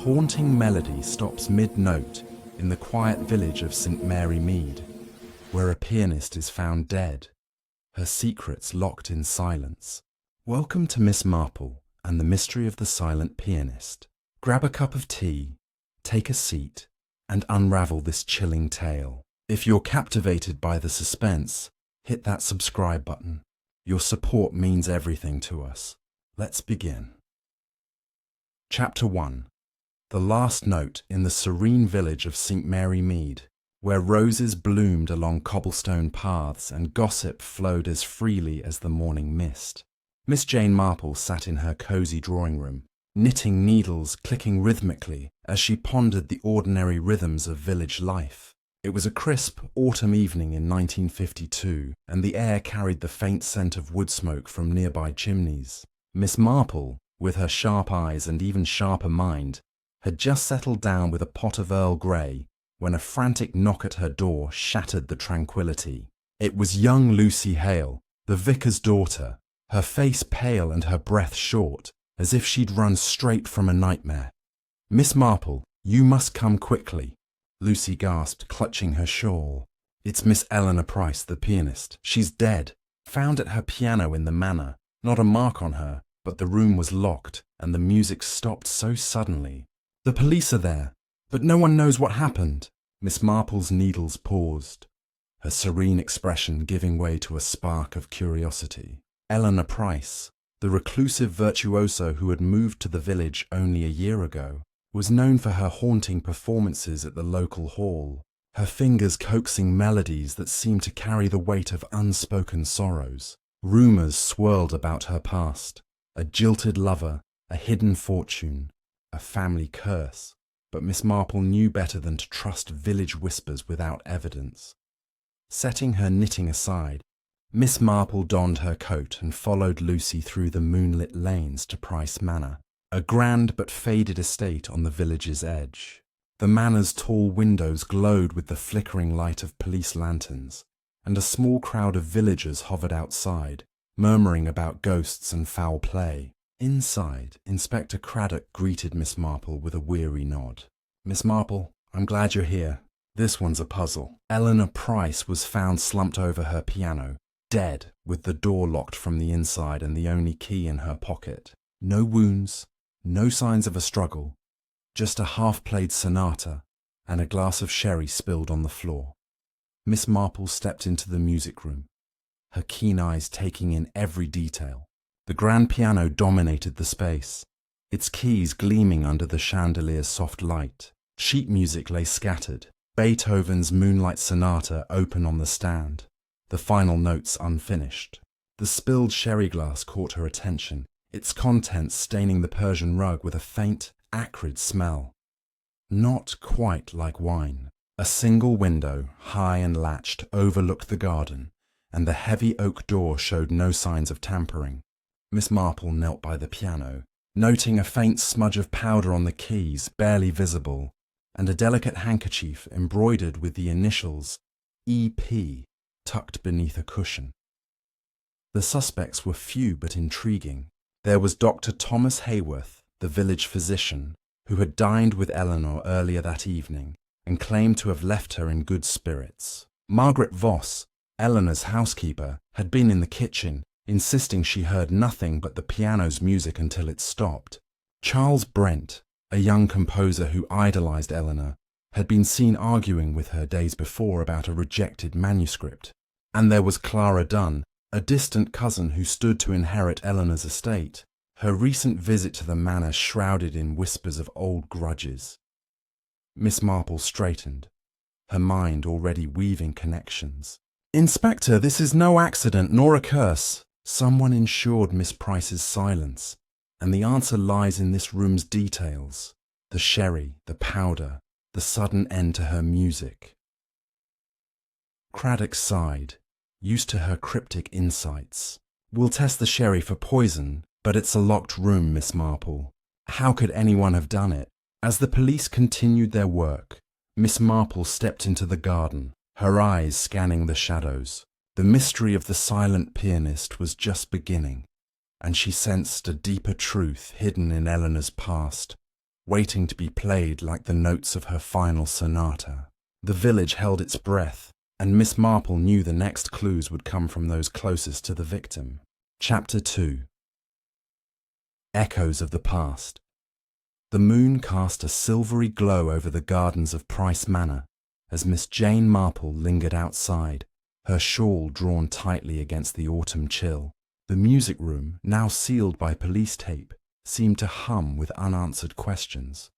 haunting melody stops mid-note in the quiet village of St. Mary Mead, where a pianist is found dead, her secrets locked in silence. Welcome to Miss Marple and the mystery of the silent pianist. Grab a cup of tea, take a seat, and unravel this chilling tale. If you're captivated by the suspense, hit that subscribe button. Your support means everything to us. Let's begin. Chapter 1. The last note in the serene village of St. Mary Mead, where roses bloomed along cobblestone paths and gossip flowed as freely as the morning mist. Miss Jane Marple sat in her cosy drawing room, knitting needles clicking rhythmically as she pondered the ordinary rhythms of village life. It was a crisp autumn evening in 1952, and the air carried the faint scent of wood smoke from nearby chimneys. Miss Marple, with her sharp eyes and even sharper mind, had just settled down with a pot of Earl Grey when a frantic knock at her door shattered the tranquility. It was young Lucy Hale, the vicar's daughter, her face pale and her breath short, as if she'd run straight from a nightmare. "Miss Marple, you must come quickly," Lucy gasped, clutching her shawl. "It's Miss Eleanor Price, the pianist. She's dead. Found at her piano in the manor. Not a mark on her, but the room was locked and the music stopped so suddenly. The police are there, but no one knows what happened." Miss Marple's needles paused, her serene expression giving way to a spark of curiosity. Eleanor Price, the reclusive virtuoso who had moved to the village only a year ago, was known for her haunting performances at the local hall, her fingers coaxing melodies that seemed to carry the weight of unspoken sorrows. Rumours swirled about her past, a jilted lover, a hidden fortune, a family curse, but Miss Marple knew better than to trust village whispers without evidence. Setting her knitting aside, Miss Marple donned her coat and followed Lucy through the moonlit lanes to Price Manor, a grand but faded estate on the village's edge. The manor's tall windows glowed with the flickering light of police lanterns, and a small crowd of villagers hovered outside, murmuring about ghosts and foul play. Inside, Inspector Craddock greeted Miss Marple with a weary nod. "Miss Marple, I'm glad you're here. This one's a puzzle." Eleanor Price was found slumped over her piano, dead, with the door locked from the inside and the only key in her pocket. No wounds, no signs of a struggle, just a half-played sonata and a glass of sherry spilled on the floor. Miss Marple stepped into the music room, her keen eyes taking in every detail. The grand piano dominated the space, its keys gleaming under the chandelier's soft light. Sheet music lay scattered, Beethoven's Moonlight Sonata open on the stand, the final notes unfinished. The spilled sherry glass caught her attention, its contents staining the Persian rug with a faint, acrid smell. Not quite like wine. A single window, high and latched, overlooked the garden, and the heavy oak door showed no signs of tampering. Miss Marple knelt by the piano, noting a faint smudge of powder on the keys, barely visible, and a delicate handkerchief embroidered with the initials E.P. tucked beneath a cushion. The suspects were few but intriguing. There was Dr. Thomas Hayworth, the village physician, who had dined with Eleanor earlier that evening and claimed to have left her in good spirits. Margaret Voss, Eleanor's housekeeper, had been in the kitchen, insisting she heard nothing but the piano's music until it stopped. Charles Brent, a young composer who idolized Eleanor, had been seen arguing with her days before about a rejected manuscript. And there was Clara Dunn, a distant cousin who stood to inherit Eleanor's estate, her recent visit to the manor shrouded in whispers of old grudges. Miss Marple straightened, her mind already weaving connections. "Inspector, this is no accident nor a curse." Someone ensured Miss Price's silence, and the answer lies in this room's details: the sherry, the powder, the sudden end to her music. Craddock sighed, used to her cryptic insights. "We'll test the sherry for poison, but it's a locked room, Miss Marple. How could anyone have done it?" As the police continued their work, Miss Marple stepped into the garden, her eyes scanning the shadows. The mystery of the silent pianist was just beginning, and she sensed a deeper truth hidden in Eleanor's past, waiting to be played like the notes of her final sonata. The village held its breath, and Miss Marple knew the next clues would come from those closest to the victim. Chapter 2. Echoes of the Past. The moon cast a silvery glow over the gardens of Price Manor as Miss Jane Marple lingered outside, her shawl drawn tightly against the autumn chill. The music room, now sealed by police tape, seemed to hum with unanswered questions,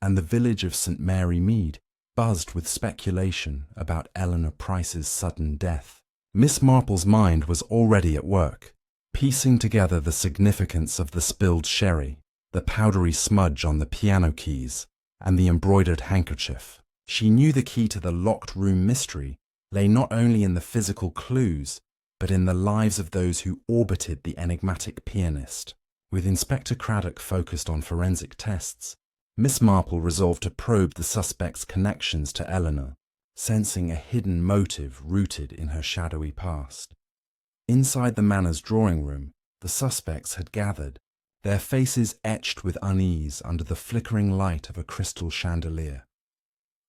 and the village of St. Mary Mead buzzed with speculation about Eleanor Price's sudden death. Miss Marple's mind was already at work, piecing together the significance of the spilled sherry, the powdery smudge on the piano keys, and the embroidered handkerchief. She knew the key to the locked room mystery lay not only in the physical clues, but in the lives of those who orbited the enigmatic pianist. With Inspector Craddock focused on forensic tests, Miss Marple resolved to probe the suspect's connections to Eleanor, sensing a hidden motive rooted in her shadowy past. Inside the manor's drawing room, the suspects had gathered, their faces etched with unease under the flickering light of a crystal chandelier.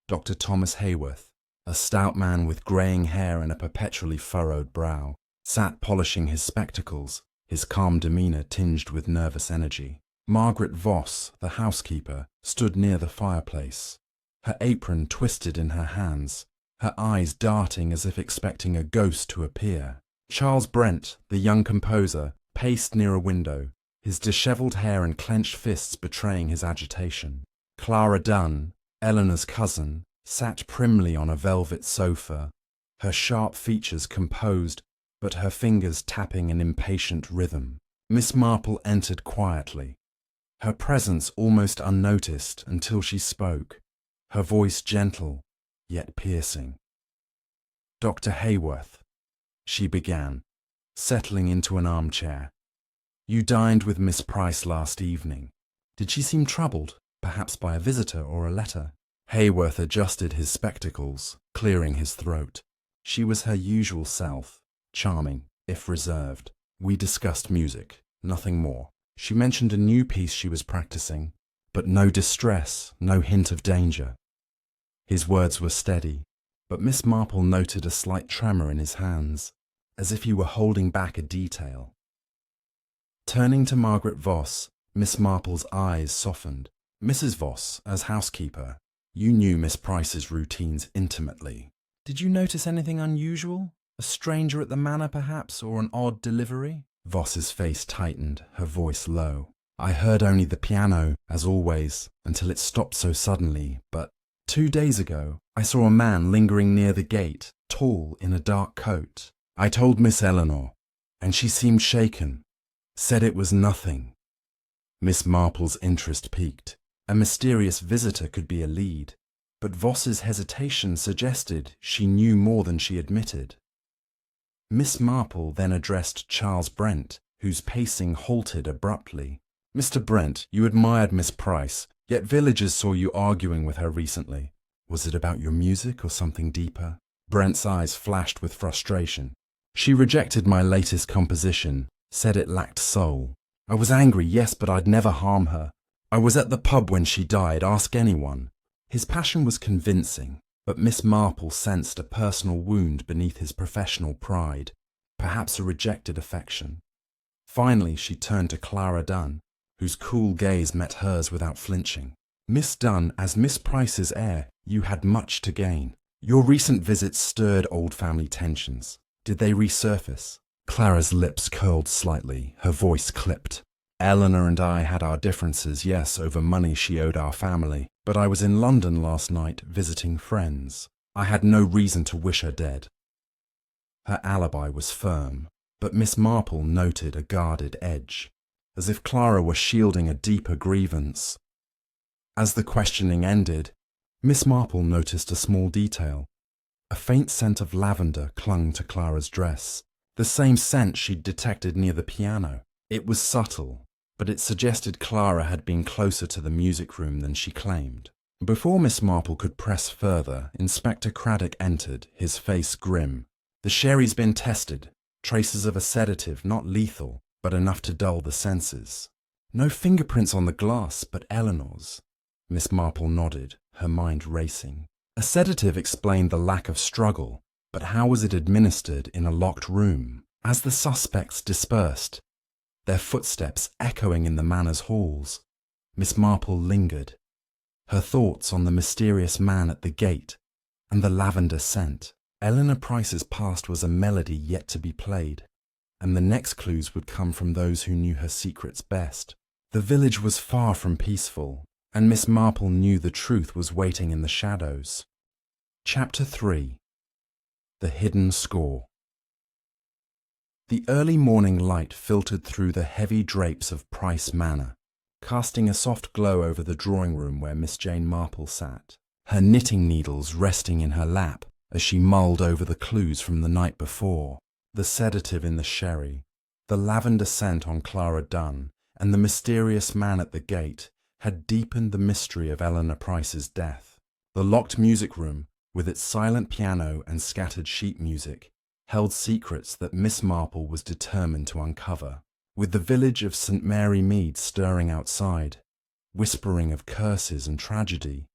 Dr. Thomas Hayworth, a stout man with greying hair and a perpetually furrowed brow, sat polishing his spectacles, his calm demeanour tinged with nervous energy. Margaret Voss, the housekeeper, stood near the fireplace, her apron twisted in her hands, her eyes darting as if expecting a ghost to appear. Charles Brent, the young composer, paced near a window, his dishevelled hair and clenched fists betraying his agitation. Clara Dunn, Eleanor's cousin, sat primly on a velvet sofa, her sharp features composed, but her fingers tapping an impatient rhythm. Miss Marple entered quietly, her presence almost unnoticed until she spoke, her voice gentle, yet piercing. "Dr. Hayworth," she began, settling into an armchair. "You dined with Miss Price last evening. Did she seem troubled, perhaps by a visitor or a letter?" Hayworth adjusted his spectacles, clearing his throat. She was her usual self, charming, if reserved. "We discussed music, nothing more. She mentioned a new piece she was practicing, but no distress, no hint of danger." His words were steady, but Miss Marple noted a slight tremor in his hands, as if he were holding back a detail. Turning to Margaret Voss, Miss Marple's eyes softened. "Mrs. Voss, as housekeeper, you knew Miss Price's routines intimately. Did you notice anything unusual? A stranger at the manor, perhaps, or an odd delivery?" Voss's face tightened, her voice low. "I heard only the piano, as always, until it stopped so suddenly, but 2 days ago, I saw a man lingering near the gate, tall, in a dark coat. I told Miss Eleanor, and she seemed shaken, said it was nothing." Miss Marple's interest piqued. A mysterious visitor could be a lead, but Voss's hesitation suggested she knew more than she admitted. Miss Marple then addressed Charles Brent, whose pacing halted abruptly. "Mr. Brent, you admired Miss Price, yet villagers saw you arguing with her recently. Was it about your music or something deeper?" Brent's eyes flashed with frustration. "She rejected my latest composition, said it lacked soul. I was angry, yes, but I'd never harm her. I was at the pub when she died, ask anyone." His passion was convincing, but Miss Marple sensed a personal wound beneath his professional pride, perhaps a rejected affection. Finally, she turned to Clara Dunn, whose cool gaze met hers without flinching. "Miss Dunn, as Miss Price's heir, you had much to gain. Your recent visits stirred old family tensions. Did they resurface?" Clara's lips curled slightly, her voice clipped. "Eleanor and I had our differences, yes, over money she owed our family, but I was in London last night visiting friends. I had no reason to wish her dead." Her alibi was firm, but Miss Marple noted a guarded edge, as if Clara were shielding a deeper grievance. As the questioning ended, Miss Marple noticed a small detail. A faint scent of lavender clung to Clara's dress, the same scent she'd detected near the piano. It was subtle, but it suggested Clara had been closer to the music room than she claimed. Before Miss Marple could press further, Inspector Craddock entered, his face grim. "The sherry's been tested. Traces of a sedative, not lethal, but enough to dull the senses. No fingerprints on the glass, but Eleanor's. Miss Marple nodded, her mind racing. A sedative explained the lack of struggle, but how was it administered in a locked room? As the suspects dispersed, their footsteps echoing in the manor's halls, Miss Marple lingered, her thoughts on the mysterious man at the gate and the lavender scent. Eleanor Price's past was a melody yet to be played, and the next clues would come from those who knew her secrets best. The village was far from peaceful, and Miss Marple knew the truth was waiting in the shadows. Chapter 3. The Hidden Score. The early morning light filtered through the heavy drapes of Price Manor, casting a soft glow over the drawing room where Miss Jane Marple sat, her knitting needles resting in her lap as she mulled over the clues from the night before. The sedative in the sherry, the lavender scent on Clara Dunn, and the mysterious man at the gate had deepened the mystery of Eleanor Price's death. The locked music room, with its silent piano and scattered sheet music, held secrets that Miss Marple was determined to uncover. With the village of St. Mary Mead stirring outside, whispering of curses and tragedy,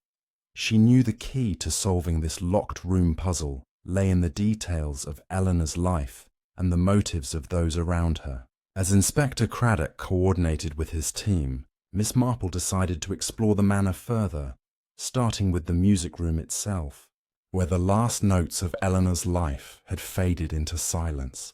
she knew the key to solving this locked room puzzle lay in the details of Eleanor's life and the motives of those around her. As Inspector Craddock coordinated with his team, Miss Marple decided to explore the manor further, starting with the music room itself, where the last notes of Eleanor's life had faded into silence.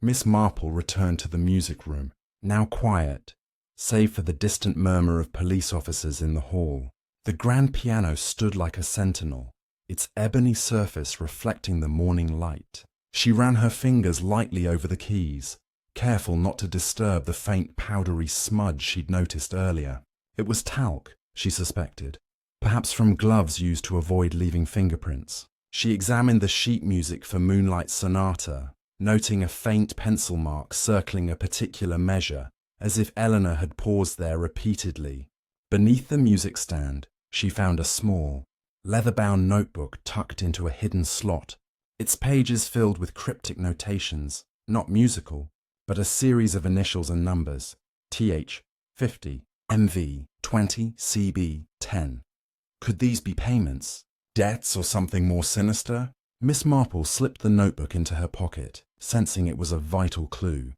Miss Marple returned to the music room, now quiet, save for the distant murmur of police officers in the hall. The grand piano stood like a sentinel, its ebony surface reflecting the morning light. She ran her fingers lightly over the keys, careful not to disturb the faint powdery smudge she'd noticed earlier. It was talc, she suspected, perhaps from gloves used to avoid leaving fingerprints. She examined the sheet music for Moonlight Sonata, noting a faint pencil mark circling a particular measure, as if Eleanor had paused there repeatedly. Beneath the music stand, she found a small, leather-bound notebook tucked into a hidden slot, its pages filled with cryptic notations, not musical, but a series of initials and numbers: TH 50, MV 20, CB 10. Could these be payments, debts, or something more sinister? Miss Marple slipped the notebook into her pocket, sensing it was a vital clue.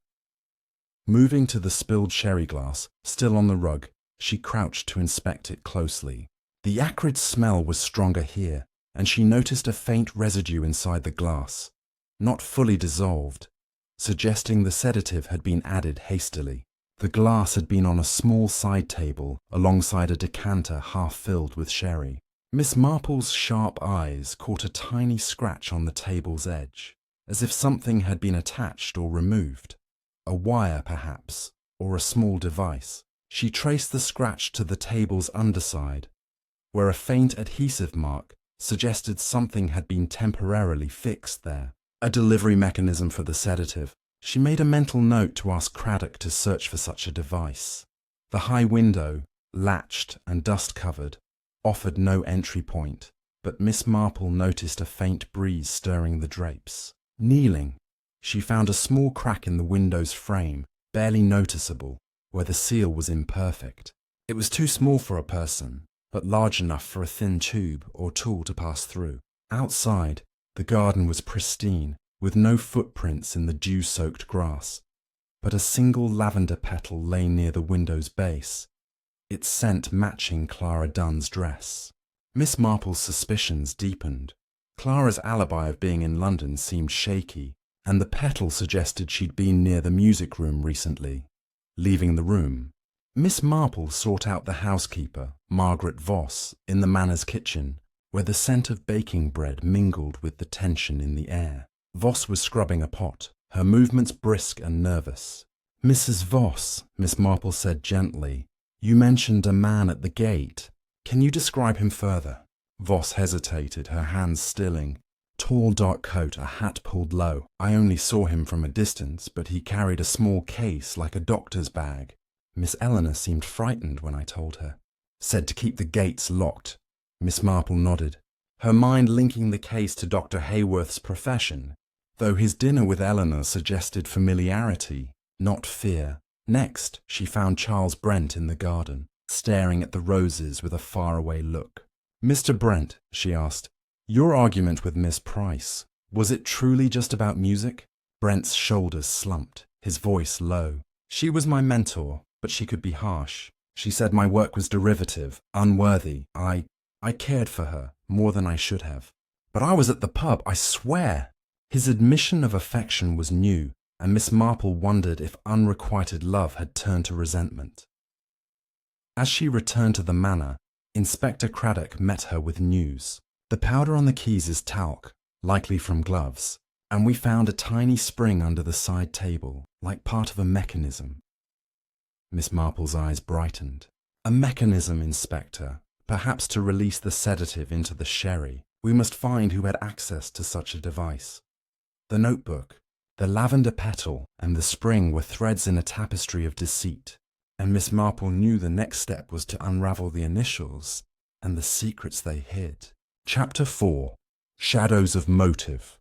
Moving to the spilled sherry glass, still on the rug, she crouched to inspect it closely. The acrid smell was stronger here, and she noticed a faint residue inside the glass, not fully dissolved, suggesting the sedative had been added hastily. The glass had been on a small side table alongside a decanter half filled with sherry. Miss Marple's sharp eyes caught a tiny scratch on the table's edge, as if something had been attached or removed. A wire, perhaps, or a small device. She traced the scratch to the table's underside, where a faint adhesive mark suggested something had been temporarily fixed there. A delivery mechanism for the sedative. She made a mental note to ask Craddock to search for such a device. The high window, latched and dust-covered, offered no entry point, but Miss Marple noticed a faint breeze stirring the drapes. Kneeling, she found a small crack in the window's frame, barely noticeable, where the seal was imperfect. It was too small for a person, but large enough for a thin tube or tool to pass through. Outside, the garden was pristine, with no footprints in the dew-soaked grass, but a single lavender petal lay near the window's base, its scent matching Clara Dunn's dress. Miss Marple's suspicions deepened. Clara's alibi of being in London seemed shaky, and the petal suggested she'd been near the music room recently. Leaving the room, Miss Marple sought out the housekeeper, Margaret Voss, in the manor's kitchen, where the scent of baking bread mingled with the tension in the air. Voss was scrubbing a pot, her movements brisk and nervous. "Mrs. Voss," Miss Marple said gently, "you mentioned a man at the gate. Can you describe him further?" Voss hesitated, her hands stilling. Tall dark coat, a hat pulled low. "I only saw him from a distance, but he carried a small case like a doctor's bag. Miss Eleanor seemed frightened when I told her. Said to keep the gates locked." Miss Marple nodded, her mind linking the case to Dr. Hayworth's profession, though his dinner with Eleanor suggested familiarity, not fear. Next, she found Charles Brent in the garden. staring at the roses with a faraway look. "Mr. Brent," she asked, "your argument with Miss Price, was it truly just about music?" Brent's shoulders slumped, his voice low. "She was my mentor, but she could be harsh. She said my work was derivative, unworthy. I cared for her more than I should have. But I was at the pub, I swear." His admission of affection was new, and Miss Marple wondered if unrequited love had turned to resentment. As she returned to the manor, Inspector Craddock met her with news. "The powder on the keys is talc, likely from gloves, and we found a tiny spring under the side table, like part of a mechanism." Miss Marple's eyes brightened. "A mechanism, Inspector, perhaps to release the sedative into the sherry. We must find who had access to such a device." The notebook, the lavender petal, and the spring were threads in a tapestry of deceit, and Miss Marple knew the next step was to unravel the initials and the secrets they hid. Chapter 4. Shadows of Motive.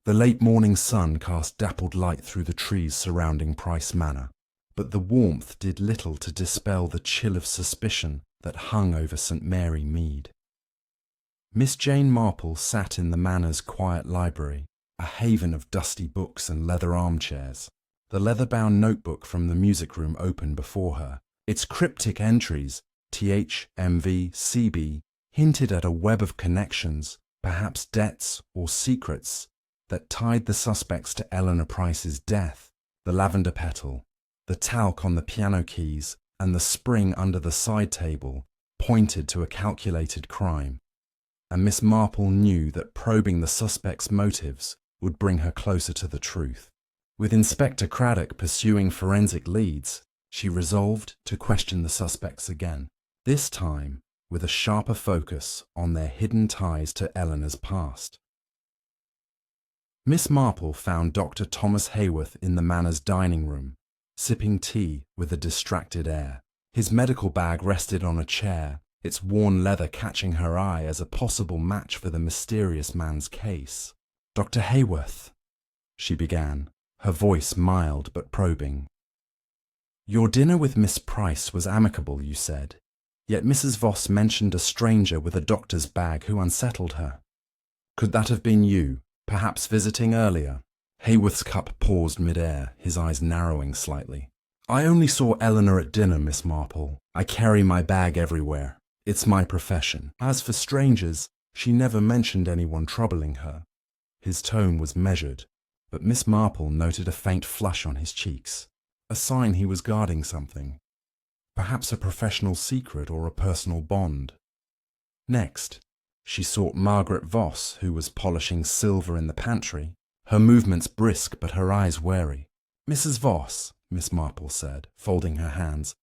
The late morning sun cast dappled light through the trees surrounding Price Manor, but the warmth did little to dispel the chill of suspicion that hung over St. Mary Mead. Miss Jane Marple sat in the manor's quiet library, a haven of dusty books and leather armchairs, the leather-bound notebook from the music room open before her. Its cryptic entries, TH, MV, CB, hinted at a web of connections, perhaps debts or secrets, that tied the suspects to Eleanor Price's death. The lavender petal, the talc on the piano keys, and the spring under the side table pointed to a calculated crime. And Miss Marple knew that probing the suspect's motives would bring her closer to the truth. With Inspector Craddock pursuing forensic leads, she resolved to question the suspects again, this time with a sharper focus on their hidden ties to Eleanor's past. Miss Marple found Dr. Thomas Hayworth in the manor's dining room, sipping tea with a distracted air. His medical bag rested on a chair, its worn leather catching her eye as a possible match for the mysterious man's case. "Dr. Hayworth," she began, her voice mild but probing. "Your dinner with Miss Price was amicable, you said, yet Mrs. Voss mentioned a stranger with a doctor's bag who unsettled her. Could that have been you, perhaps visiting earlier?" Hayworth's cup paused mid-air, his eyes narrowing slightly. "I only saw Eleanor at dinner, Miss Marple. I carry my bag everywhere. It's my profession. As for strangers, she never mentioned anyone troubling her." His tone was measured, but Miss Marple noted a faint flush on his cheeks, a sign he was guarding something, perhaps a professional secret or a personal bond. Next, she sought Margaret Voss, who was polishing silver in the pantry, her movements brisk but her eyes wary. "Mrs. Voss," Miss Marple said, folding her hands,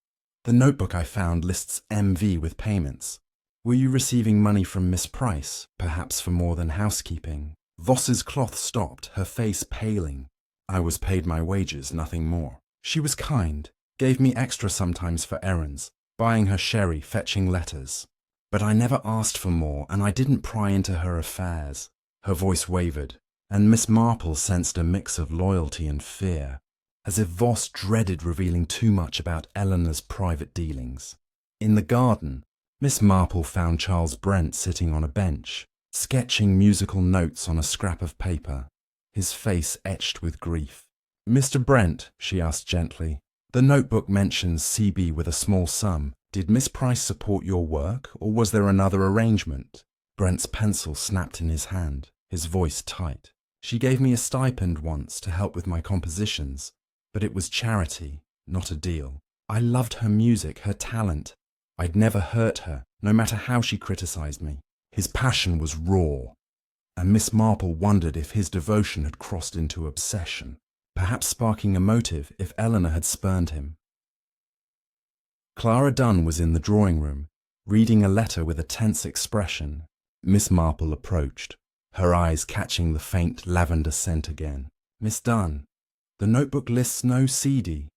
"the notebook I found lists MV with payments. Were you receiving money from Miss Price, perhaps for more than housekeeping?" Voss's cloth stopped, her face paling. "I was paid my wages, nothing more. She was kind, gave me extra sometimes for errands, buying her sherry, fetching letters. But I never asked for more, and I didn't pry into her affairs." Her voice wavered, and Miss Marple sensed a mix of loyalty and fear, as if Voss dreaded revealing too much about Eleanor's private dealings. In the garden, Miss Marple found Charles Brent sitting on a bench, sketching musical notes on a scrap of paper, his face etched with grief. "Mr. Brent," she asked gently, "the notebook mentions CB with a small sum. Did Miss Price support your work, or was there another arrangement?" Brent's pencil snapped in his hand, his voice tight. "She gave me a stipend once to help with my compositions, but it was charity, not a deal. I loved her music, her talent. I'd never hurt her, no matter how she criticized me." His passion was raw, and Miss Marple wondered if his devotion had crossed into obsession, perhaps sparking a motive if Eleanor had spurned him. Clara Dunn was in the drawing room, reading a letter with a tense expression. Miss Marple approached, her eyes catching the faint lavender scent again. "Miss Dunn, the notebook lists no CD,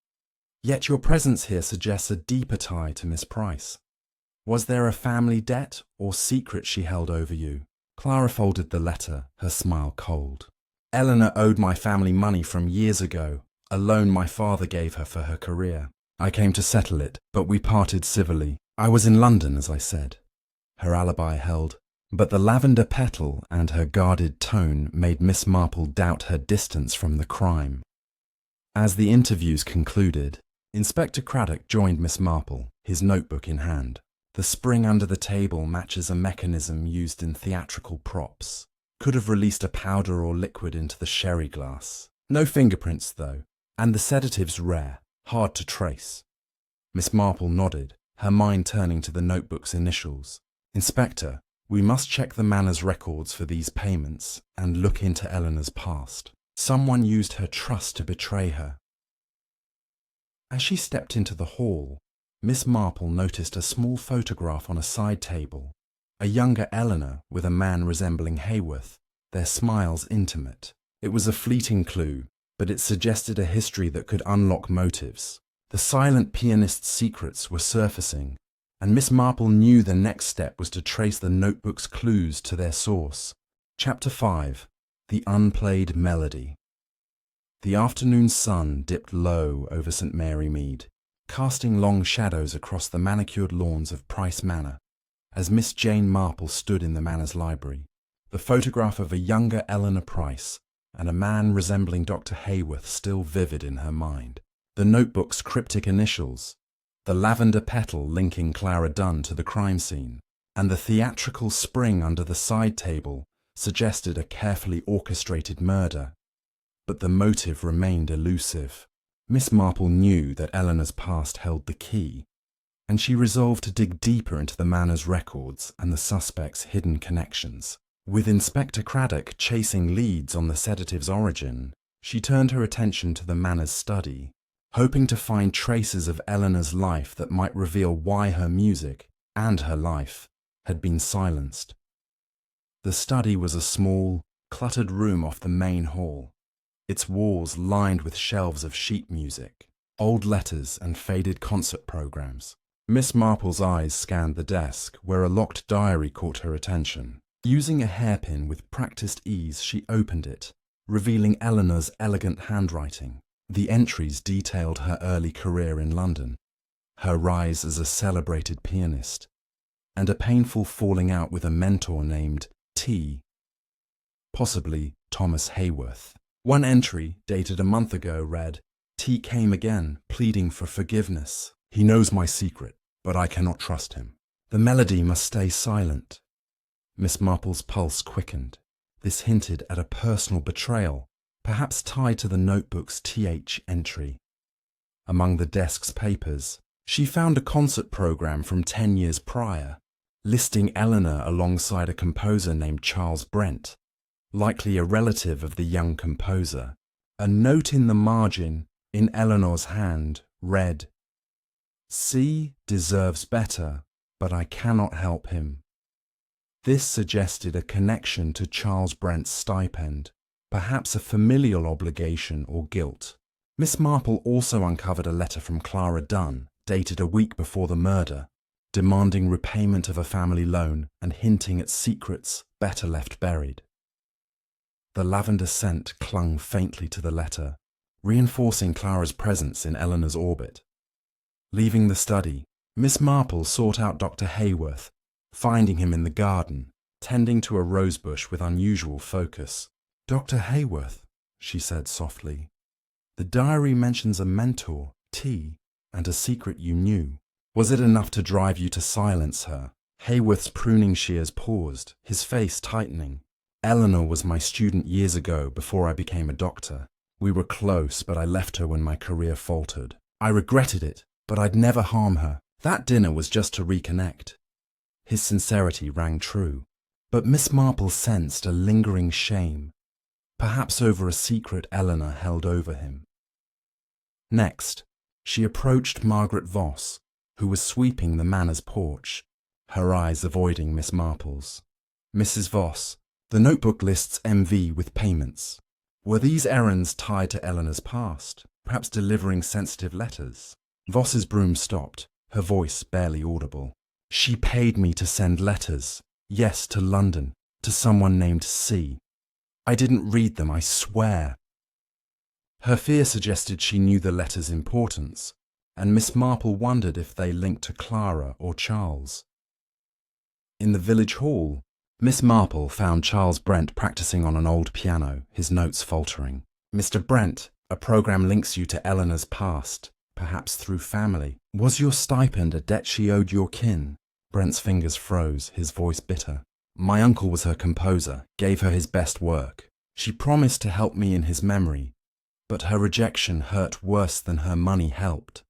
yet your presence here suggests a deeper tie to Miss Price. Was there a family debt or secret she held over you?" Clara folded the letter, her smile cold. "Eleanor owed my family money from years ago, a loan my father gave her for her career. I came to settle it, but we parted civilly. I was in London, as I said. Her alibi held, but the lavender petal and her guarded tone made Miss Marple doubt her distance from the crime. As the interviews concluded, Inspector Craddock joined Miss Marple, his notebook in hand. The spring under the table matches a mechanism used in theatrical props. Could have released a powder or liquid into the sherry glass. No fingerprints, though, and the sedative's rare, hard to trace. Miss Marple nodded, her mind turning to the notebook's initials. Inspector, we must check the manor's records for these payments and look into Eleanor's past. Someone used her trust to betray her. As she stepped into the hall, Miss Marple noticed a small photograph on a side table. A younger Eleanor with a man resembling Hayworth, their smiles intimate. It was a fleeting clue, but it suggested a history that could unlock motives. The silent pianist's secrets were surfacing, and Miss Marple knew the next step was to trace the notebook's clues to their source. Chapter 5. The Unplayed Melody. The afternoon sun dipped low over St. Mary Mead, casting long shadows across the manicured lawns of Price Manor, as Miss Jane Marple stood in the manor's library. The photograph of a younger Eleanor Price and a man resembling Dr. Hayworth still vivid in her mind. The notebook's cryptic initials, the lavender petal linking Clara Dunn to the crime scene, and the theatrical spring under the side table suggested a carefully orchestrated murder. But the motive remained elusive. Miss Marple knew that Eleanor's past held the key, and she resolved to dig deeper into the manor's records and the suspect's hidden connections. With Inspector Craddock chasing leads on the sedative's origin, she turned her attention to the manor's study, hoping to find traces of Eleanor's life that might reveal why her music and her life had been silenced. The study was a small, cluttered room off the main hall, its walls lined with shelves of sheet music, old letters and faded concert programs. Miss Marple's eyes scanned the desk, where a locked diary caught her attention. Using a hairpin with practiced ease, she opened it, revealing Eleanor's elegant handwriting. The entries detailed her early career in London, her rise as a celebrated pianist, and a painful falling out with a mentor named T, possibly Thomas Hayworth. One entry, dated a month ago, read, "T came again, pleading for forgiveness. He knows my secret, but I cannot trust him. The melody must stay silent." Miss Marple's pulse quickened. This hinted at a personal betrayal, perhaps tied to the notebook's TH entry. Among the desk's papers, she found a concert program from 10 years prior, listing Eleanor alongside a composer named Charles Brent, likely a relative of the young composer. A note in the margin, in Eleanor's hand, read, "C deserves better, but I cannot help him." This suggested a connection to Charles Brent's stipend, perhaps a familial obligation or guilt. Miss Marple also uncovered a letter from Clara Dunn, dated a week before the murder, demanding repayment of a family loan and hinting at secrets better left buried. The lavender scent clung faintly to the letter, reinforcing Clara's presence in Eleanor's orbit. Leaving the study, Miss Marple sought out Dr. Hayworth, finding him in the garden, tending to a rosebush with unusual focus. "Dr. Hayworth," she said softly, "the diary mentions a mentor, T, and a secret you knew. Was it enough to drive you to silence her?" Hayworth's pruning shears paused, his face tightening. "Eleanor was my student years ago before I became a doctor. We were close, but I left her when my career faltered. I regretted it, but I'd never harm her. That dinner was just to reconnect." His sincerity rang true, but Miss Marple sensed a lingering shame, perhaps over a secret Eleanor held over him. Next, she approached Margaret Voss, who was sweeping the manor's porch, her eyes avoiding Miss Marple's. "Mrs. Voss, the notebook lists MV with payments. Were these errands tied to Eleanor's past, perhaps delivering sensitive letters?" Voss's broom stopped, her voice barely audible. "She paid me to send letters, yes, to London, to someone named C. I didn't read them, I swear." Her fear suggested she knew the letter's importance, and Miss Marple wondered if they linked to Clara or Charles. In the village hall, Miss Marple found Charles Brent practicing on an old piano, his notes faltering. "Mr. Brent, a program links you to Eleanor's past, perhaps through family. Was your stipend a debt she owed your kin?" Brent's fingers froze, his voice bitter. "My uncle was her composer, gave her his best work. She promised to help me in his memory, but her rejection hurt worse than her money helped."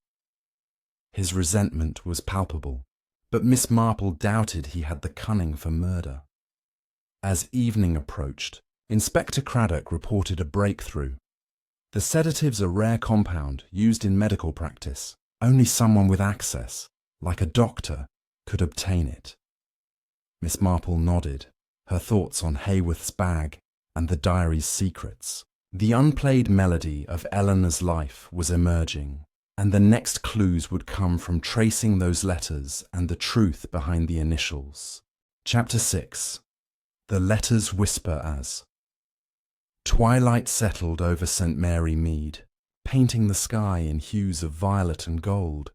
His resentment was palpable, but Miss Marple doubted he had the cunning for murder. As evening approached, Inspector Craddock reported a breakthrough. The sedative's a rare compound used in medical practice. Only someone with access, like a doctor, could obtain it. Miss Marple nodded, her thoughts on Hayworth's bag and the diary's secrets. The unplayed melody of Eleanor's life was emerging, and the next clues would come from tracing those letters and the truth behind the initials. Chapter 6. The Letters Whisper As. Twilight settled over St. Mary Mead, painting the sky in hues of violet and gold.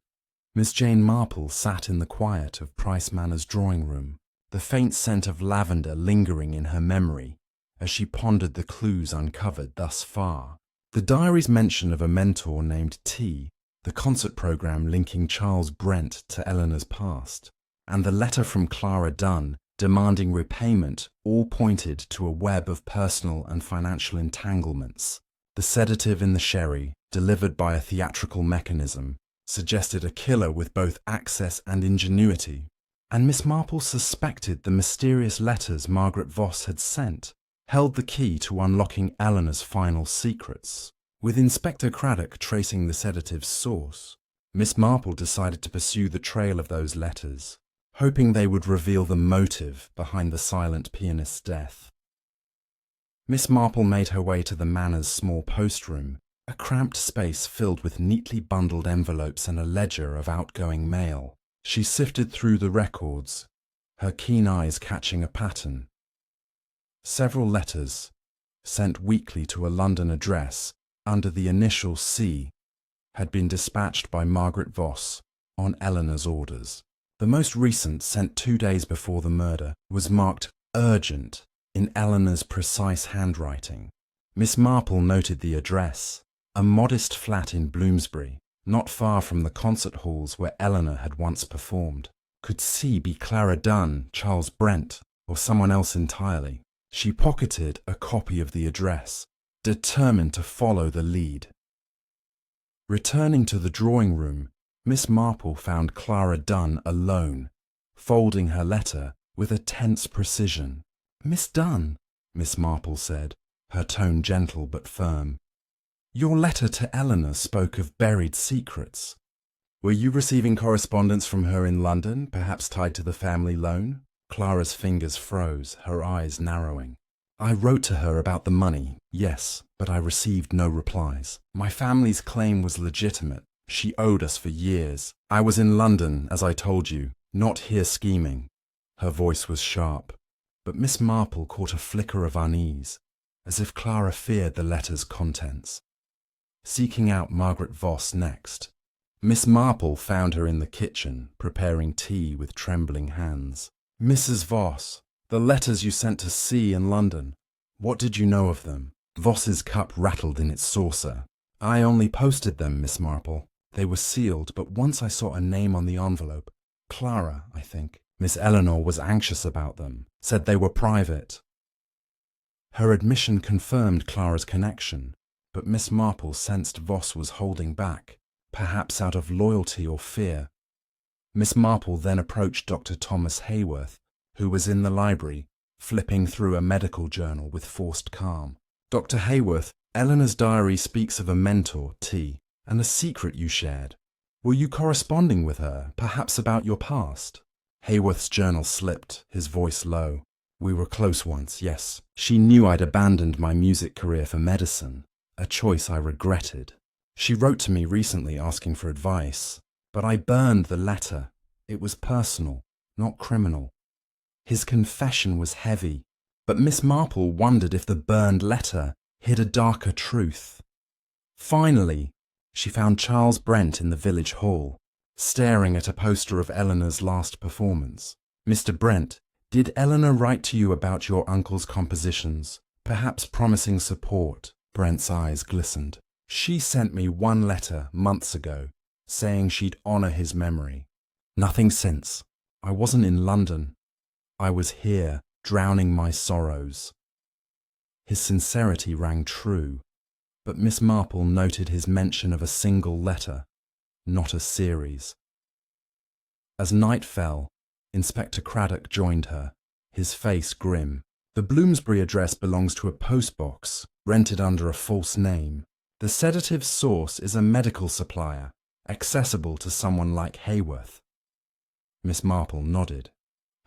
Miss Jane Marple sat in the quiet of Price Manor's drawing room, the faint scent of lavender lingering in her memory as she pondered the clues uncovered thus far. The diary's mention of a mentor named T, the concert program linking Charles Brent to Eleanor's past, and the letter from Clara Dunn demanding repayment all pointed to a web of personal and financial entanglements. The sedative in the sherry, delivered by a theatrical mechanism, suggested a killer with both access and ingenuity, and Miss Marple suspected the mysterious letters Margaret Voss had sent held the key to unlocking Eleanor's final secrets. With Inspector Craddock tracing the sedative's source, Miss Marple decided to pursue the trail of those letters, hoping they would reveal the motive behind the silent pianist's death. Miss Marple made her way to the Manor's small post room, a cramped space filled with neatly bundled envelopes and a ledger of outgoing mail. She sifted through the records, her keen eyes catching a pattern. Several letters, sent weekly to a London address under the initial C, had been dispatched by Margaret Voss on Eleanor's orders. The most recent, sent 2 days before the murder, was marked urgent in Eleanor's precise handwriting. Miss Marple noted the address, a modest flat in Bloomsbury, not far from the concert halls where Eleanor had once performed. Could C be Clara Dunn, Charles Brent, or someone else entirely? She pocketed a copy of the address, determined to follow the lead. Returning to the drawing room, Miss Marple found Clara Dunn alone, folding her letter with a tense precision. "Miss Dunn," Miss Marple said, her tone gentle but firm, "your letter to Eleanor spoke of buried secrets. Were you receiving correspondence from her in London, perhaps tied to the family loan?" Clara's fingers froze, her eyes narrowing. "I wrote to her about the money, yes, but I received no replies. My family's claim was legitimate. She owed us for years. I was in London, as I told you, not here scheming." Her voice was sharp, but Miss Marple caught a flicker of unease, as if Clara feared the letter's contents. Seeking out Margaret Voss next, Miss Marple found her in the kitchen, preparing tea with trembling hands. "Mrs. Voss, the letters you sent to C in London, what did you know of them?" Voss's cup rattled in its saucer. "I only posted them, Miss Marple. They were sealed, but once I saw a name on the envelope. Clara, I think. Miss Eleanor was anxious about them, said they were private." Her admission confirmed Clara's connection, but Miss Marple sensed Voss was holding back, perhaps out of loyalty or fear. Miss Marple then approached Dr. Thomas Hayworth, who was in the library, flipping through a medical journal with forced calm. "Dr. Hayworth, Eleanor's diary speaks of a mentor, T, and a secret you shared. Were you corresponding with her, perhaps about your past?" Hayworth's journal slipped, his voice low. "We were close once, yes. She knew I'd abandoned my music career for medicine, a choice I regretted. She wrote to me recently asking for advice, but I burned the letter. It was personal, not criminal." His confession was heavy, but Miss Marple wondered if the burned letter hid a darker truth. Finally, She found Charles Brent in the village hall, staring at a poster of Eleanor's last performance. "Mr. Brent, did Eleanor write to you about your uncle's compositions, perhaps promising support?" Brent's eyes glistened. "She sent me one letter months ago, saying she'd honor his memory. Nothing since. I wasn't in London. I was here, drowning my sorrows." His sincerity rang true, but Miss Marple noted his mention of a single letter, not a series. As night fell, Inspector Craddock joined her, his face grim. "The Bloomsbury address belongs to a postbox, rented under a false name. The sedative's source is a medical supplier, accessible to someone like Haworth." Miss Marple nodded,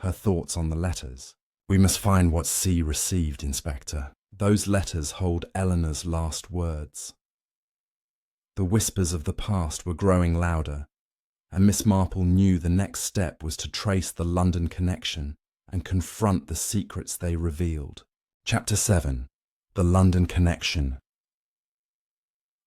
her thoughts on the letters. "We must find what C received, Inspector. Those letters hold Eleanor's last words." The whispers of the past were growing louder, and Miss Marple knew the next step was to trace the London connection and confront the secrets they revealed. Chapter 7. The London Connection.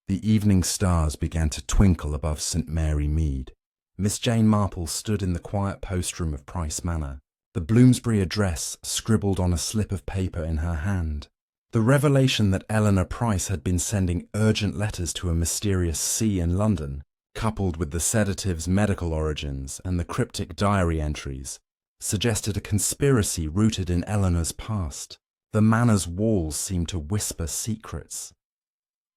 The evening stars began to twinkle above St. Mary Mead. Miss Jane Marple stood in the quiet post-room of Price Manor, the Bloomsbury address scribbled on a slip of paper in her hand. The revelation that Eleanor Price had been sending urgent letters to a mysterious C in London, coupled with the sedative's medical origins and the cryptic diary entries, suggested a conspiracy rooted in Eleanor's past. The manor's walls seemed to whisper secrets,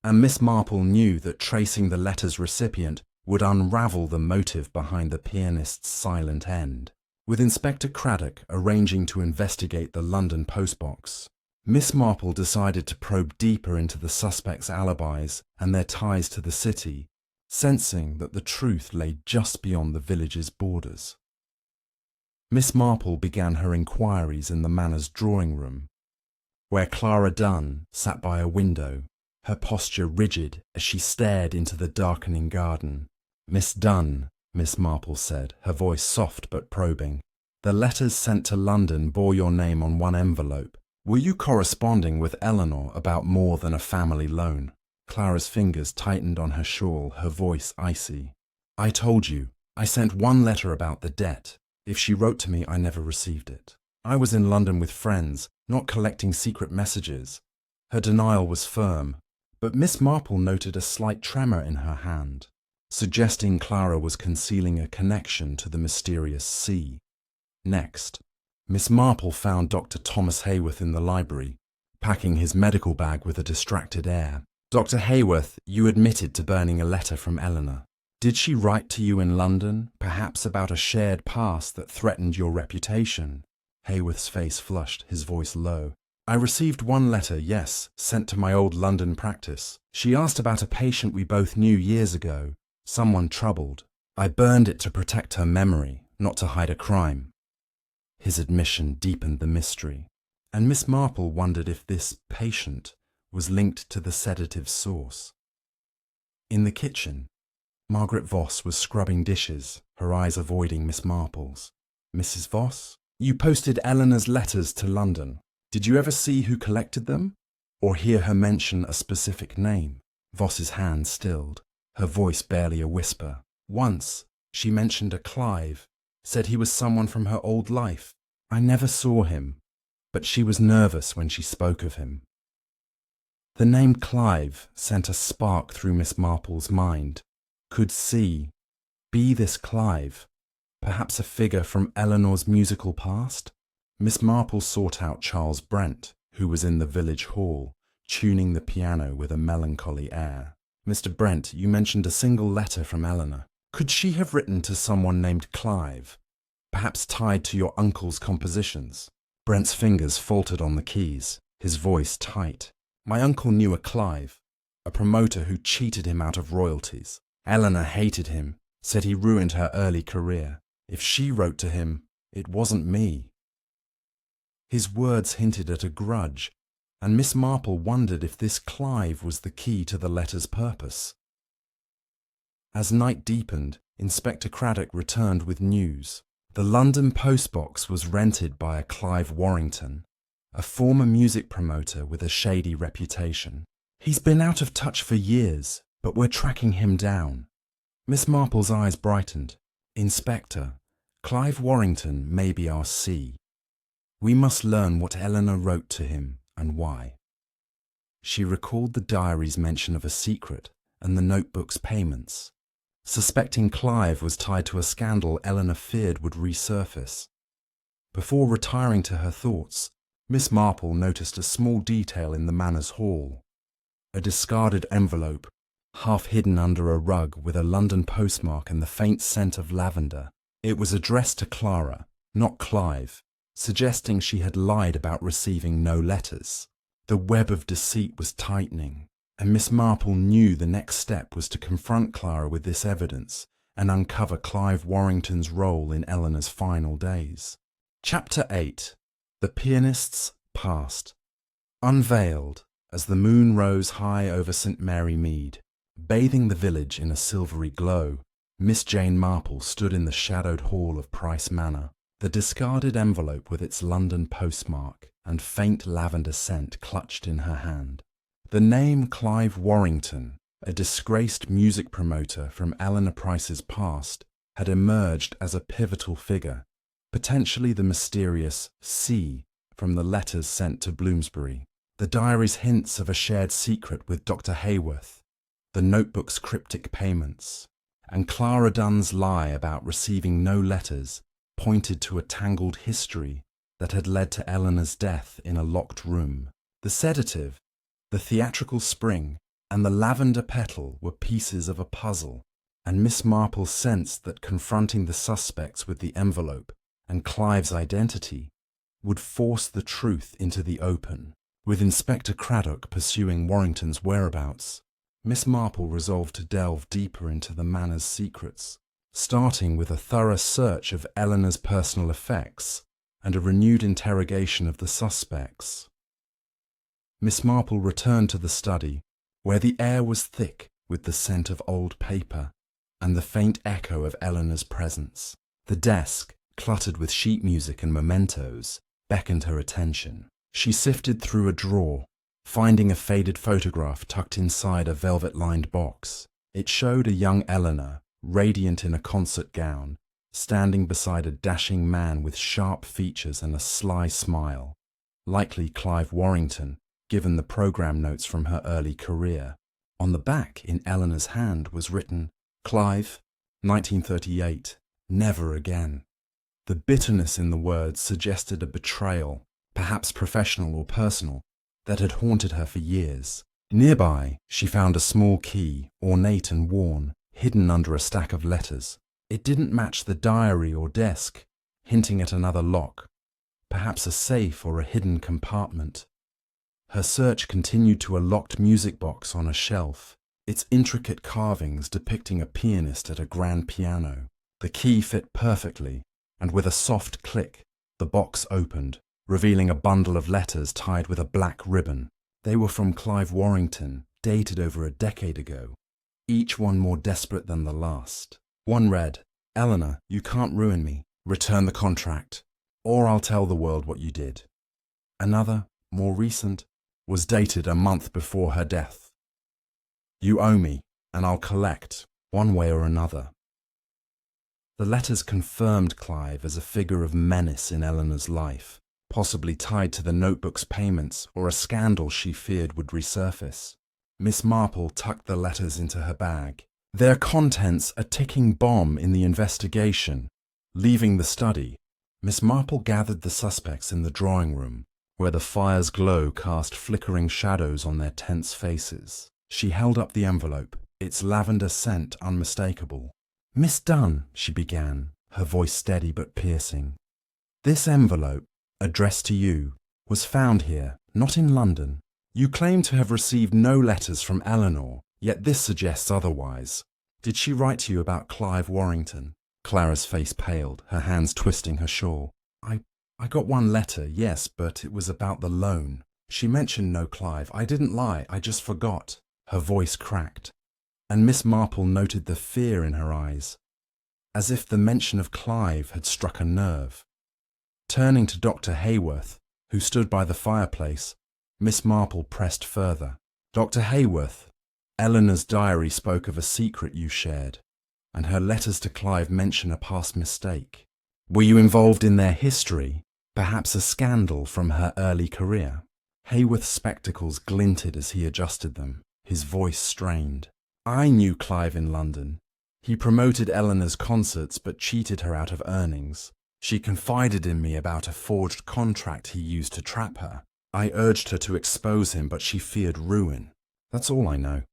and Miss Marple knew that tracing the letter's recipient would unravel the motive behind the pianist's silent end. With Inspector Craddock arranging to investigate the London postbox, Miss Marple decided to probe deeper into the suspects' alibis and their ties to the city, sensing that the truth lay just beyond the village's borders. Miss Marple began her inquiries in the manor's drawing room, where Clara Dunn sat by a window, her posture rigid as she stared into the darkening garden. "Miss Dunn," Miss Marple said, her voice soft but probing, "the letters sent to London bore your name on one envelope. Were you corresponding with Eleanor about more than a family loan?" Clara's fingers tightened on her shawl, her voice icy. "I told you, I sent one letter about the debt. If she wrote to me, I never received it. I was in London with friends, not collecting secret messages." Her denial was firm, but Miss Marple noted a slight tremor in her hand, suggesting Clara was concealing a connection to the mysterious C. Next, Miss Marple found Dr. Thomas Haworth in the library, packing his medical bag with a distracted air. "Dr. Haworth, you admitted to burning a letter from Eleanor. Did she write to you in London, perhaps about a shared past that threatened your reputation?" Haworth's face flushed, his voice low. "I received one letter, yes, sent to my old London practice. She asked about a patient we both knew years ago, someone troubled. I burned it to protect her memory, not to hide a crime." His admission deepened the mystery, and Miss Marple wondered if this patient was linked to the sedative's source. In the kitchen, Margaret Voss was scrubbing dishes, her eyes avoiding Miss Marple's. "Mrs. Voss, you posted Eleanor's letters to London. Did you ever see who collected them, or hear her mention a specific name?" Voss's hand stilled, her voice barely a whisper. "Once, she mentioned a Clive, said he was someone from her old life. I never saw him, but she was nervous when she spoke of him." The name Clive sent a spark through Miss Marple's mind. Could C be this Clive, perhaps a figure from Eleanor's musical past? Miss Marple sought out Charles Brent, who was in the village hall, tuning the piano with a melancholy air. "Mr. Brent, you mentioned a single letter from Eleanor. Could she have written to someone named Clive, perhaps tied to your uncle's compositions?" Brent's fingers faltered on the keys, his voice tight. "My uncle knew a Clive, a promoter who cheated him out of royalties. Eleanor hated him, said he ruined her early career. If she wrote to him, it wasn't me." His words hinted at a grudge, and Miss Marple wondered if this Clive was the key to the letter's purpose. As night deepened, Inspector Craddock returned with news. The London postbox was rented by a Clive Warrington, a former music promoter with a shady reputation. "He's been out of touch for years, But we're tracking him down. Miss Marple's eyes brightened. Inspector, Clive Warrington may be our C. We must learn what Eleanor wrote to him and why. She recalled the diary's mention of a secret and the notebook's payments, suspecting Clive was tied to a scandal Eleanor feared would resurface. Before retiring to her thoughts, Miss Marple noticed a small detail in the Manor's hall. A discarded envelope, half hidden under a rug with a London postmark and the faint scent of lavender. It was addressed to Clara, not Clive, suggesting she had lied about receiving no letters. The web of deceit was tightening, and Miss Marple knew the next step was to confront Clara with this evidence and uncover Clive Warrington's role in Eleanor's final days. Chapter 8. The Pianist's Past. Unveiled, as the moon rose high over St. Mary Mead, bathing the village in a silvery glow, Miss Jane Marple stood in the shadowed hall of Price Manor, the discarded envelope with its London postmark and faint lavender scent clutched in her hand. The name Clive Warrington, a disgraced music promoter from Eleanor Price's past, had emerged as a pivotal figure, potentially the mysterious C from the letters sent to Bloomsbury, the diary's hints of a shared secret with Dr. Haworth, the notebook's cryptic payments, and Clara Dunn's lie about receiving no letters pointed to a tangled history that had led to Eleanor's death in a locked room. The sedative, the theatrical spring, and the lavender petal were pieces of a puzzle, and Miss Marple sensed that confronting the suspects with the envelope and Clive's identity would force the truth into the open. With Inspector Craddock pursuing Warrington's whereabouts, Miss Marple resolved to delve deeper into the Manor's secrets, starting with a thorough search of Eleanor's personal effects and a renewed interrogation of the suspects. Miss Marple returned to the study, where the air was thick with the scent of old paper and the faint echo of Eleanor's presence. The desk, cluttered with sheet music and mementos, beckoned her attention. She sifted through a drawer, finding a faded photograph tucked inside a velvet-lined box. It showed a young Eleanor, radiant in a concert gown, standing beside a dashing man with sharp features and a sly smile, likely Clive Warrington, given the program notes from her early career. On the back, in Eleanor's hand, was written, "Clive, 1938, never again." The bitterness in the words suggested a betrayal, perhaps professional or personal, that had haunted her for years. Nearby, she found a small key, ornate and worn, hidden under a stack of letters. It didn't match the diary or desk, hinting at another lock, perhaps a safe or a hidden compartment. Her search continued to a locked music box on a shelf, its intricate carvings depicting a pianist at a grand piano. The key fit perfectly, and with a soft click, the box opened, revealing a bundle of letters tied with a black ribbon. They were from Clive Warrington, dated over a decade ago, each one more desperate than the last. One read, "Eleanor, you can't ruin me. Return the contract, or I'll tell the world what you did." Another, more recent, was dated a month before her death. "You owe me, and I'll collect, one way or another." The letters confirmed Clive as a figure of menace in Eleanor's life, possibly tied to the notebook's payments or a scandal she feared would resurface. Miss Marple tucked the letters into her bag, their contents a ticking bomb in the investigation. Leaving the study, Miss Marple gathered the suspects in the drawing room, where the fire's glow cast flickering shadows on their tense faces. She held up the envelope, its lavender scent unmistakable. "Miss Dunn," she began, her voice steady but piercing. "This envelope, addressed to you, was found here, not in London. You claim to have received no letters from Eleanor, yet this suggests otherwise. Did she write to you about Clive Warrington?" Clara's face paled, her hands twisting her shawl. I got one letter, yes, but it was about the loan. She mentioned no Clive. I didn't lie, I just forgot." Her voice cracked, and Miss Marple noted the fear in her eyes, as if the mention of Clive had struck a nerve. Turning to Dr. Haworth, who stood by the fireplace, Miss Marple pressed further. "Dr. Haworth, Eleanor's diary spoke of a secret you shared, and her letters to Clive mention a past mistake. Were you involved in their history? Perhaps a scandal from her early career? Hayworth's spectacles glinted as he adjusted them, his voice strained. I knew Clive in London. He promoted Eleanor's concerts but cheated her out of earnings. She confided in me about a forged contract he used to trap her. I urged her to expose him, but she feared ruin. That's all I know.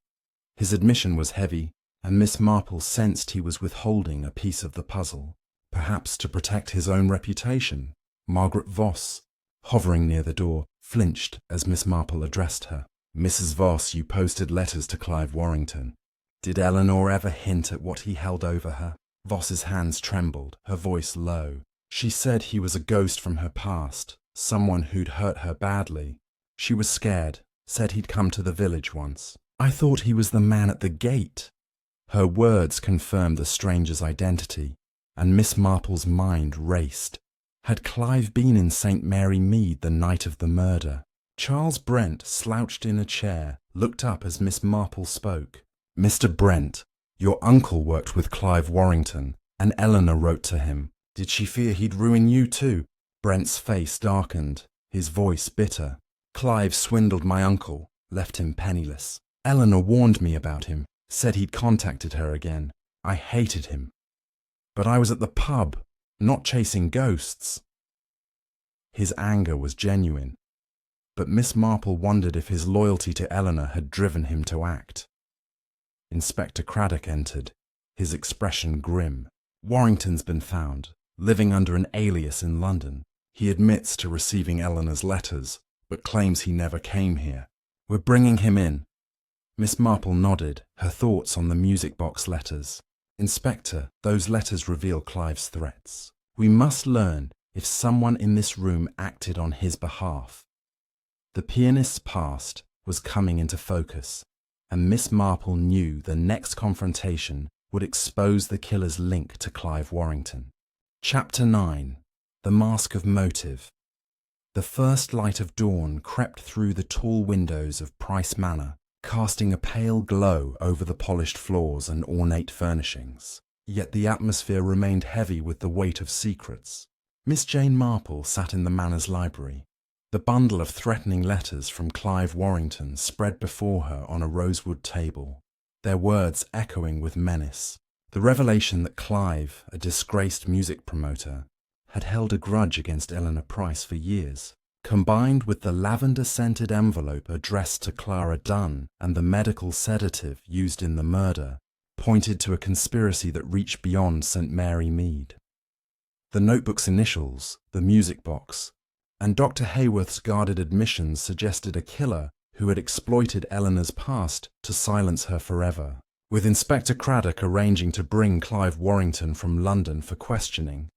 His admission was heavy, and Miss Marple sensed he was withholding a piece of the puzzle, perhaps to protect his own reputation. Margaret Voss, hovering near the door, flinched as Miss Marple addressed her. Mrs. Voss, you posted letters to Clive Warrington. Did Eleanor ever hint at what he held over her? Voss's hands trembled, her voice low. She said he was a ghost from her past, someone who'd hurt her badly. She was scared, said he'd come to the village once. I thought he was the man at the gate. Her words confirmed the stranger's identity, and Miss Marple's mind raced. Had Clive been in St. Mary Mead the night of the murder? Charles Brent slouched in a chair, looked up as Miss Marple spoke. Mr. Brent, your uncle worked with Clive Warrington, and Eleanor wrote to him. Did she fear he'd ruin you too? Brent's face darkened, his voice bitter. Clive swindled my uncle, left him penniless. Eleanor warned me about him, said he'd contacted her again. I hated him. But I was at the pub, not chasing ghosts. His anger was genuine, but Miss Marple wondered if his loyalty to Eleanor had driven him to act. Inspector Craddock entered, his expression grim. Warrington's been found, living under an alias in London. He admits to receiving Eleanor's letters, but claims he never came here. We're bringing him in. Miss Marple nodded, her thoughts on the music box letters. Inspector, those letters reveal Clive's threats. We must learn if someone in this room acted on his behalf. The pianist's past was coming into focus, and Miss Marple knew the next confrontation would expose the killer's link to Clive Warrington. Chapter 9. The Mask of Motive. The first light of dawn crept through the tall windows of Price Manor, casting a pale glow over the polished floors and ornate furnishings. Yet the atmosphere remained heavy with the weight of secrets. Miss Jane Marple sat in the manor's library. The bundle of threatening letters from Clive Warrington spread before her on a rosewood table, their words echoing with menace. The revelation that Clive, a disgraced music promoter, had held a grudge against Eleanor Price for years, combined with the lavender-scented envelope addressed to Clara Dunn and the medical sedative used in the murder, pointed to a conspiracy that reached beyond St. Mary Mead. The notebook's initials, the music box, and Dr. Hayworth's guarded admissions suggested a killer who had exploited Eleanor's past to silence her forever. With Inspector Craddock arranging to bring Clive Warrington from London for questioning,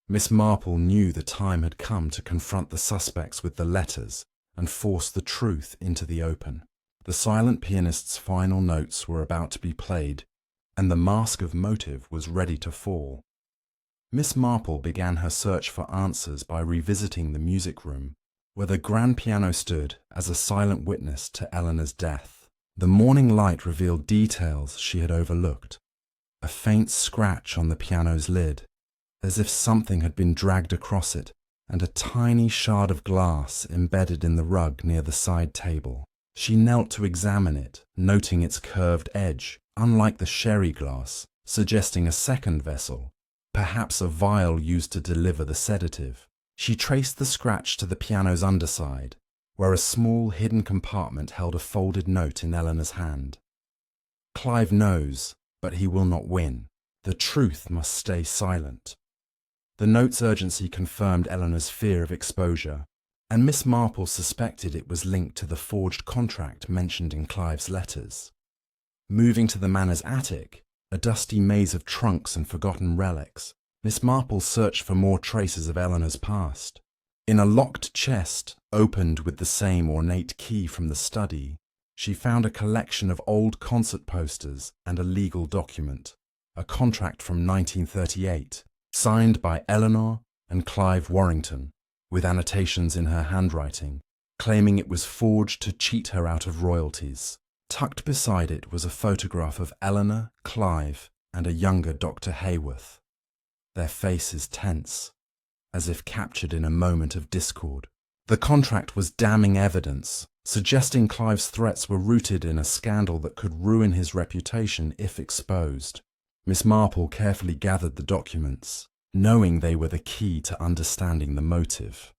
Miss Marple knew the time had come to confront the suspects with the letters and force the truth into the open. The silent pianist's final notes were about to be played, and the mask of motive was ready to fall. Miss Marple began her search for answers by revisiting the music room, where the grand piano stood as a silent witness to Eleanor's death. The morning light revealed details she had overlooked. A faint scratch on the piano's lid, as if something had been dragged across it, and a tiny shard of glass embedded in the rug near the side table. She knelt to examine it, noting its curved edge, unlike the sherry glass, suggesting a second vessel, perhaps a vial used to deliver the sedative. She traced the scratch to the piano's underside, where a small hidden compartment held a folded note in Eleanor's hand. Clive knows, but he will not win. The truth must stay silent. The note's urgency confirmed Eleanor's fear of exposure, and Miss Marple suspected it was linked to the forged contract mentioned in Clive's letters. Moving to the manor's attic, a dusty maze of trunks and forgotten relics, Miss Marple searched for more traces of Eleanor's past. In a locked chest, opened with the same ornate key from the study, she found a collection of old concert posters and a legal document, a contract from 1938, signed by Eleanor and Clive Warrington, with annotations in her handwriting, claiming it was forged to cheat her out of royalties. Tucked beside it was a photograph of Eleanor, Clive, and a younger Dr. Hayworth, their faces tense, as if captured in a moment of discord. The contract was damning evidence, suggesting Clive's threats were rooted in a scandal that could ruin his reputation if exposed. Miss Marple carefully gathered the documents, knowing they were the key to understanding the motive.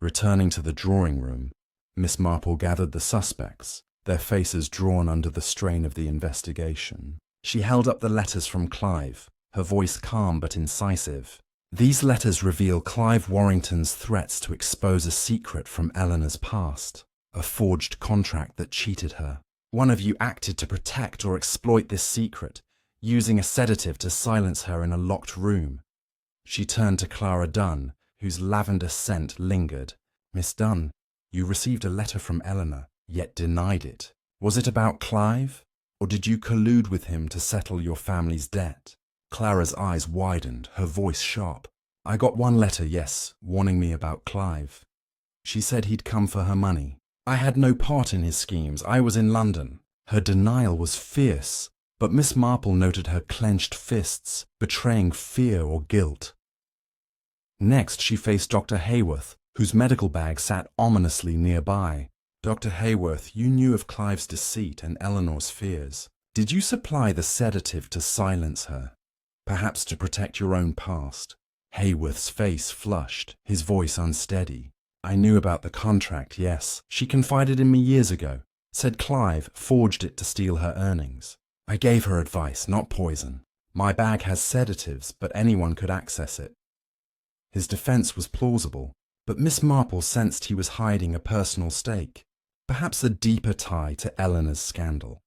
Returning to the drawing room, Miss Marple gathered the suspects, their faces drawn under the strain of the investigation. She held up the letters from Clive, her voice calm but incisive. These letters reveal Clive Warrington's threats to expose a secret from Eleanor's past, a forged contract that cheated her. One of you acted to protect or exploit this secret, using a sedative to silence her in a locked room. She turned to Clara Dunn, whose lavender scent lingered. Miss Dunn, you received a letter from Eleanor, yet denied it. Was it about Clive, or did you collude with him to settle your family's debt? Clara's eyes widened, her voice sharp. I got one letter, yes, warning me about Clive. She said he'd come for her money. I had no part in his schemes. I was in London. Her denial was fierce, but Miss Marple noted her clenched fists, betraying fear or guilt. Next, she faced Dr. Hayworth, whose medical bag sat ominously nearby. Dr. Hayworth, you knew of Clive's deceit and Eleanor's fears. Did you supply the sedative to silence her? Perhaps to protect your own past? Hayworth's face flushed, his voice unsteady. I knew about the contract, yes. She confided in me years ago. Said Clive forged it to steal her earnings. I gave her advice, not poison. My bag has sedatives, but anyone could access it. His defense was plausible, but Miss Marple sensed he was hiding a personal stake, perhaps a deeper tie to Eleanor's scandal.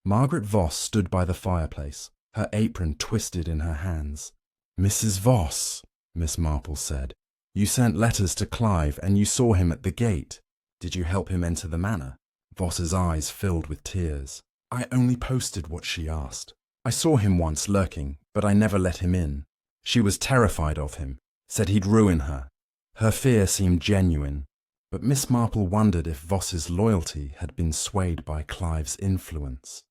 Margaret Voss stood by the fireplace, her apron twisted in her hands. Mrs. Voss, Miss Marple said, you sent letters to Clive and you saw him at the gate. Did you help him enter the manor? Voss's eyes filled with tears. I only posted what she asked. I saw him once lurking, but I never let him in. She was terrified of him, said he'd ruin her. Her fear seemed genuine, but Miss Marple wondered if Voss's loyalty had been swayed by Clive's influence.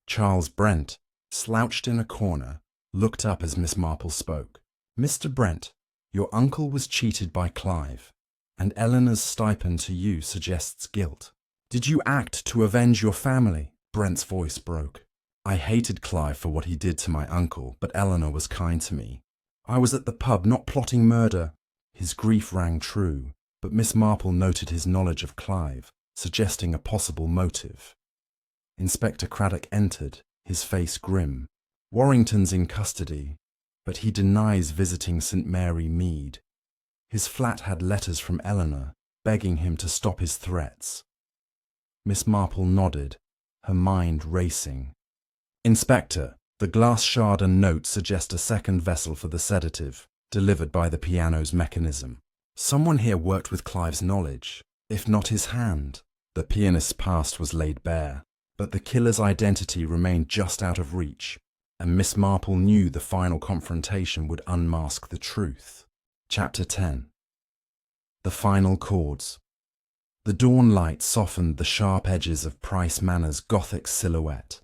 Charles Brent, slouched in a corner, looked up as Miss Marple spoke. Mr. Brent, your uncle was cheated by Clive, and Eleanor's stipend to you suggests guilt. Did you act to avenge your family? Brent's voice broke. I hated Clive for what he did to my uncle, but Eleanor was kind to me. I was at the pub, not plotting murder. His grief rang true, but Miss Marple noted his knowledge of Clive, suggesting a possible motive. Inspector Craddock entered, his face grim. Warrington's in custody, but he denies visiting St. Mary Mead. His flat had letters from Eleanor, begging him to stop his threats. Miss Marple nodded, her mind racing. Inspector, the glass shard and note suggest a second vessel for the sedative, delivered by the piano's mechanism. Someone here worked with Clive's knowledge, if not his hand. The pianist's past was laid bare, but the killer's identity remained just out of reach, and Miss Marple knew the final confrontation would unmask the truth. Chapter 10. The final chords. The dawn light softened the sharp edges of Price Manor's Gothic silhouette.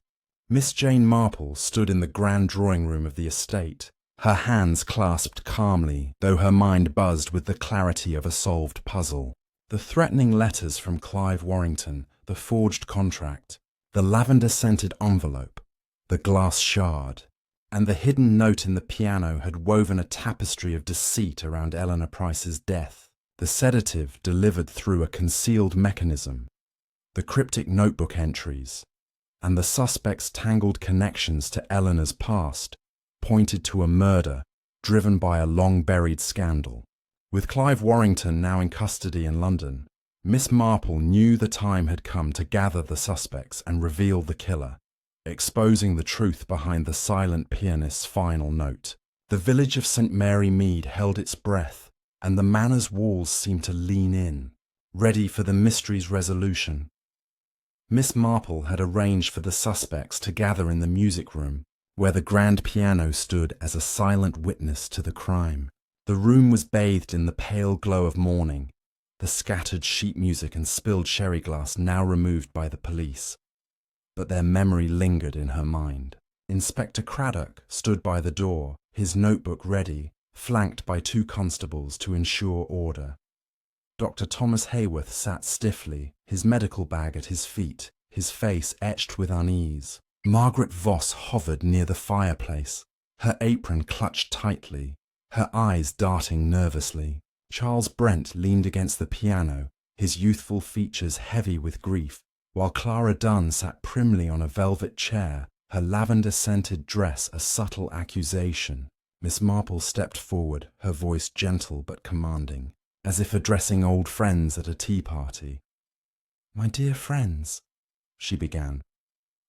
Miss Jane Marple stood in the grand drawing room of the estate, her hands clasped calmly, though her mind buzzed with the clarity of a solved puzzle. The threatening letters from Clive Warrington, the forged contract, the lavender-scented envelope, the glass shard, and the hidden note in the piano had woven a tapestry of deceit around Eleanor Price's death. The sedative delivered through a concealed mechanism, the cryptic notebook entries, and the suspect's tangled connections to Eleanor's past pointed to a murder driven by a long-buried scandal. With Clive Warrington now in custody in London, Miss Marple knew the time had come to gather the suspects and reveal the killer, exposing the truth behind the silent pianist's final note. The village of St. Mary Mead held its breath, and the manor's walls seemed to lean in, ready for the mystery's resolution. Miss Marple had arranged for the suspects to gather in the music room, where the grand piano stood as a silent witness to the crime. The room was bathed in the pale glow of morning, the scattered sheet music and spilled sherry glass now removed by the police. But their memory lingered in her mind. Inspector Craddock stood by the door, his notebook ready, flanked by 2 constables to ensure order. Dr. Thomas Hayworth sat stiffly, his medical bag at his feet, his face etched with unease. Margaret Voss hovered near the fireplace, her apron clutched tightly, her eyes darting nervously. Charles Brent leaned against the piano, his youthful features heavy with grief, while Clara Dunn sat primly on a velvet chair, her lavender-scented dress a subtle accusation. Miss Marple stepped forward, her voice gentle but commanding, as if addressing old friends at a tea party. "My dear friends," she began,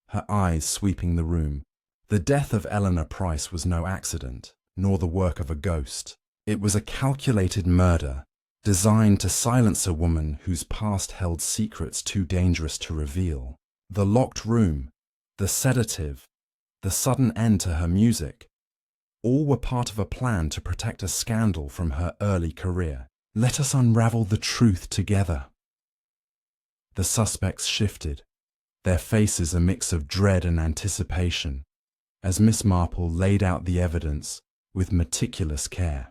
her eyes sweeping the room. The death of Eleanor Price was no accident, nor the work of a ghost. It was a calculated murder, designed to silence a woman whose past held secrets too dangerous to reveal. The locked room, the sedative, the sudden end to her music, all were part of a plan to protect a scandal from her early career. Let us unravel the truth together. The suspects shifted, their faces a mix of dread and anticipation, as Miss Marple laid out the evidence with meticulous care.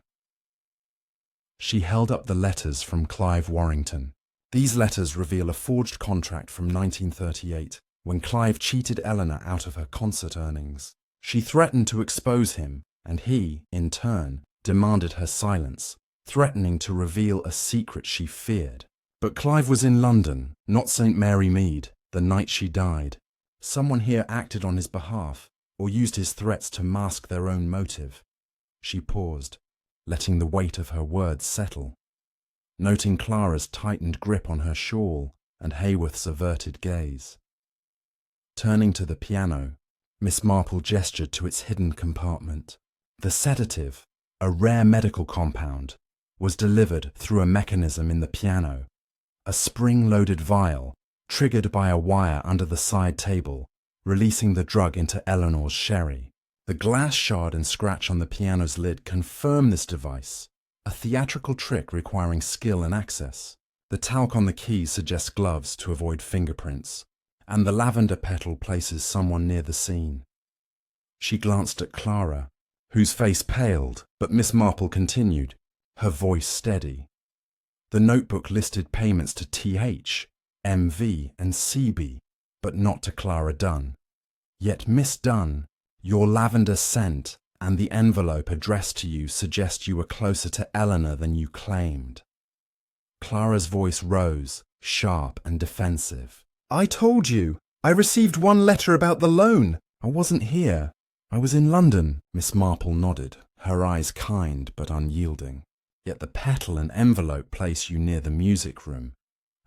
She held up the letters from Clive Warrington. These letters reveal a forged contract from 1938, when Clive cheated Eleanor out of her concert earnings. She threatened to expose him, and he, in turn, demanded her silence, threatening to reveal a secret she feared. But Clive was in London, not St. Mary Mead, the night she died. Someone here acted on his behalf, or used his threats to mask their own motive. She paused, letting the weight of her words settle, noting Clara's tightened grip on her shawl and Hayworth's averted gaze. Turning to the piano, Miss Marple gestured to its hidden compartment. The sedative, a rare medical compound, was delivered through a mechanism in the piano, a spring-loaded vial, triggered by a wire under the side table, releasing the drug into Eleanor's sherry. The glass shard and scratch on the piano's lid confirm this device, a theatrical trick requiring skill and access. The talc on the keys suggests gloves to avoid fingerprints, and the lavender petal places someone near the scene. She glanced at Clara, whose face paled, but Miss Marple continued, her voice steady. The notebook listed payments to TH, MV, and CB, but not to Clara Dunn. Yet Miss Dunn, your lavender scent and the envelope addressed to you suggest you were closer to Eleanor than you claimed. Clara's voice rose, sharp and defensive. "I told you! I received one letter about the loan! I wasn't here. I was in London." Miss Marple nodded, her eyes kind but unyielding. "Yet the petal and envelope place you near the music room,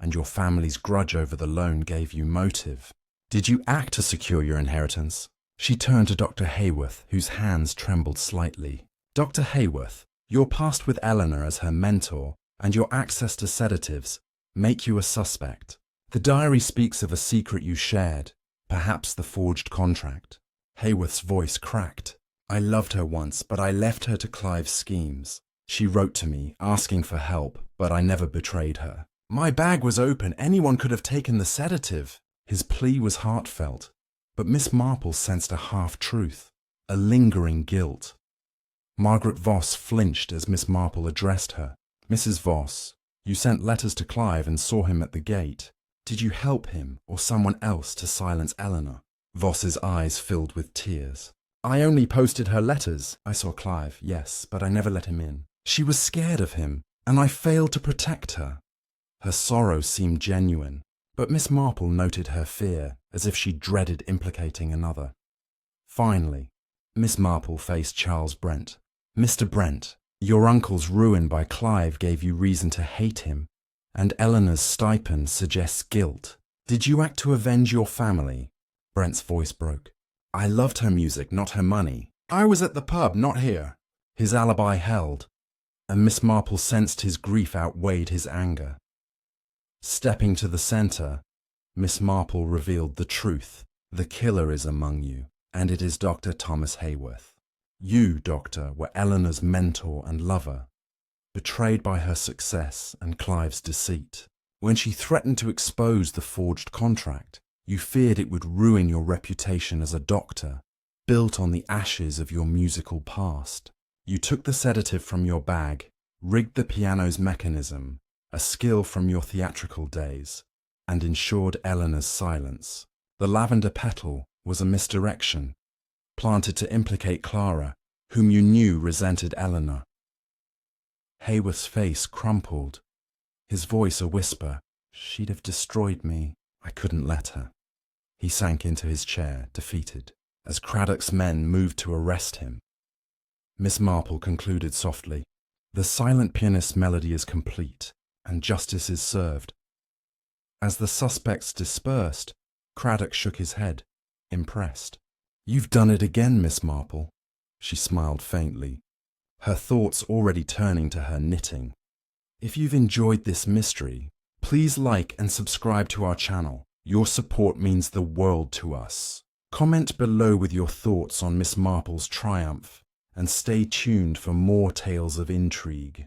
and your family's grudge over the loan gave you motive. Did you act to secure your inheritance?" She turned to Dr. Hayworth, whose hands trembled slightly. "Dr. Hayworth, your past with Eleanor as her mentor and your access to sedatives make you a suspect. The diary speaks of a secret you shared, perhaps the forged contract." Hayworth's voice cracked. "I loved her once, but I left her to Clive's schemes. She wrote to me, asking for help, but I never betrayed her. My bag was open. Anyone could have taken the sedative." His plea was heartfelt, but Miss Marple sensed a half-truth, a lingering guilt. Margaret Voss flinched as Miss Marple addressed her. "Mrs. Voss, you sent letters to Clive and saw him at the gate. Did you help him or someone else to silence Eleanor?" Voss's eyes filled with tears. "I only posted her letters. I saw Clive, yes, but I never let him in. She was scared of him, and I failed to protect her." Her sorrow seemed genuine, but Miss Marple noted her fear, as if she dreaded implicating another. Finally, Miss Marple faced Charles Brent. "Mr. Brent, your uncle's ruin by Clive gave you reason to hate him, and Eleanor's stipend suggests guilt. Did you act to avenge your family?" Brent's voice broke. "I loved her music, not her money. I was at the pub, not here." His alibi held, and Miss Marple sensed his grief outweighed his anger. Stepping to the centre, Miss Marple revealed the truth. "The killer is among you, and it is Dr. Thomas Hayworth. You, Doctor, were Eleanor's mentor and lover. betrayed by her success and Clive's deceit. When she threatened to expose the forged contract, you feared it would ruin your reputation as a doctor, built on the ashes of your musical past. You took the sedative from your bag, rigged the piano's mechanism, a skill from your theatrical days, and ensured Eleanor's silence. The lavender petal was a misdirection, planted to implicate Clara, whom you knew resented Eleanor. Hayworth's face crumpled, his voice a whisper. She'd have destroyed me. I couldn't let her. He sank into his chair, defeated, as Craddock's men moved to arrest him. Miss Marple concluded softly, "The silent pianist's melody is complete, and justice is served." As the suspects dispersed, Craddock shook his head, impressed. "You've done it again, Miss Marple." She smiled faintly, her thoughts already turning to her knitting. If you've enjoyed this mystery, please like and subscribe to our channel. Your support means the world to us. Comment below with your thoughts on Miss Marple's triumph, and stay tuned for more tales of intrigue.